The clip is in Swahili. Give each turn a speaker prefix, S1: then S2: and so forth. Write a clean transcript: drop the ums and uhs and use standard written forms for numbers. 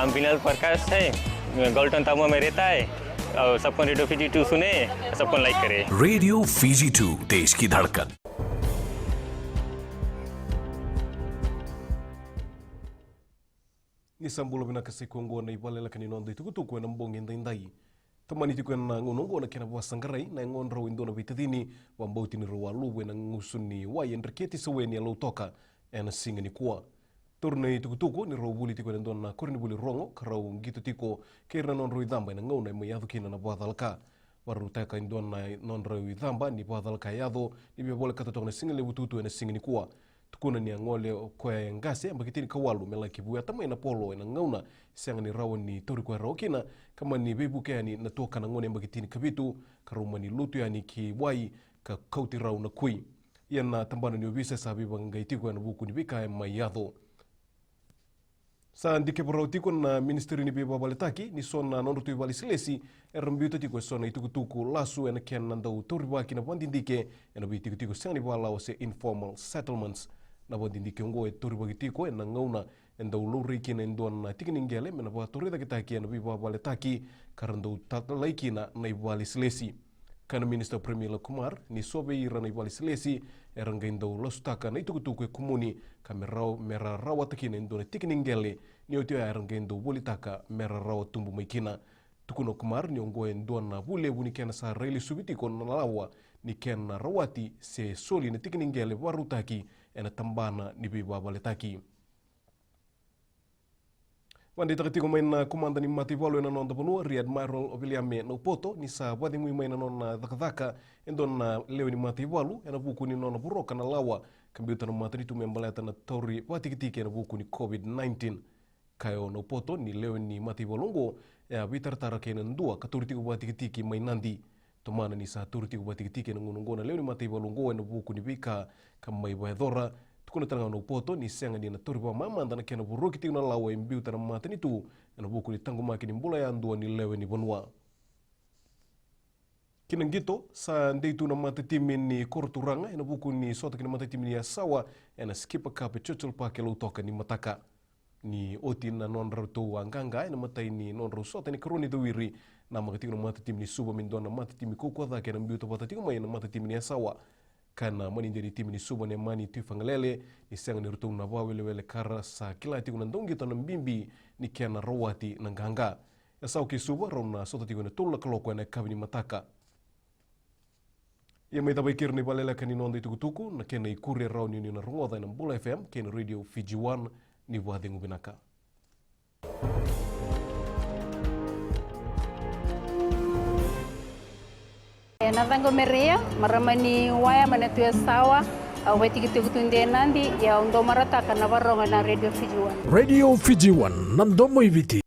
S1: हम विनल प्रकाश है, गॉल्टन तामुआ में रहता है और सबको रेडियो फीजी 2 सुने, सबको लाइक करे।
S2: रेडियो फीजी 2 देश की धड़कन।
S3: Ni sambulo bina kasi kongo na Vakaleleka ni nondo itukutuku na mbongi ndai. Tamani tiku na ngonongo na kena wasangarai na ngonro indona vitadini wambauti ni roa luwe na ngusuni wa yendreketi saweni ya lautoka na singa ni kuwa. Turna itukutuku ni roa buli tiku ndona korini buli rongo karau gitu tiko kera nonro idhamba na ngona mayadhu kina na Vakaleleka. Warutaka indona nonro idhamba ni Vakaleleka yadho ni bebole katatok na singa lebututu na singa ni kuwa. Tukuna ni angole kwa ngase ambakitini kawalu mela kibuya tama ina polo ina ngauna siang ni rawan ni tori kwa raokina kama ni bebuke yani natoka na ngone ambakitini kabitu karuma ni lutu yani kiwai ka kauti rau na kui yana tambana ni ubisa sabi bangaiti kwa na buku ni bika mayadho sa ndike borotiko na ministeri ni Vakaleleka ni sona nondo tu Vakaleleka erambiuta tiko sona itukutuku lasu ena ken nandau tori baki na bandindike ena bitiko siang ni wala wase informal settlements na bandindike ngo e tori bagitiko ena ngauna enda uluriki na ndona tikiningele mena ba tori da kitaki na Vakaleleka karando tatlaiki na Vakaleleka kana Minister Premier Kumar ni sobe ira na Vakaleleka eranga indau lostaka na itukutuku e kumuni kamerau mera rawa takina ndona tikiningele ni otio eranga indau bolitaka mera rawa tumbu maikina tukuno Kumar ni ongo ndona bule buni kena sa raili subitiko na lawa ni kena rawati se soli na tikiningele warutaki ena tambana ni Vakaleleka. Wandi takatiko maina komanda ni Mativalo ena nonda ponua Rear Admiral Obiliame na upoto ni sa wadi mui maina nona dhaka endona leo ni Mativalo ena buku ni nona buroka na lawa kambiuta na matanitu membaleta na tori watikitiki ena buku ni COVID-19 kayo na upoto ni leo ni Mativalo ngo ya vitartara kena ndua katuritiku watikitiki mainandi tomana ni sa turitiku watikitiki ena ngunungo na leo ni Mativalo ngo ena buku ni bika kama ibaedhora tukuna tanga na upoto ni senga ni na toriba mama ndana kena burukiti na lawa imbiuta na matanitu ena buku ni tangu maki ni mbula ya ndua ni lewe ni bonua kinangito sa ndeitu na matatimi ni korturanga ena buku ni sota kina matatimi ni asawa ena skipa kape chochol pake lautoka ni mataka ni oti na nonra tu anganga ena matai ni nonra sota ni karoni dawiri na makatiku na matatimi ni suba mindona matatimi kukwadha kena mbiuta patatiku mai na matatimi ni asawa kana mani jadi tim ni suba ne mani tu fangalele ni senga ni rutung na wawele kara sa kila tiku na ndongi to na mbimbi ni kena rawati na nganga ya sauki suba rona sota tiku na tulla kaloko na kabini mataka ya mai tabaikir ni Vakaleleka ni nondo itukutuku na kena ikure rau ni na rungoda na Mbula FM kena Radio Fiji 1 ni wadhi ngubinaka.
S4: Na vango merea maramani waya manatu ya sawa weti kitu tunde nandi ya ndo marataka na varonga na Radio Fiji 1.
S2: Radio Fiji 1 nandomo ibiti.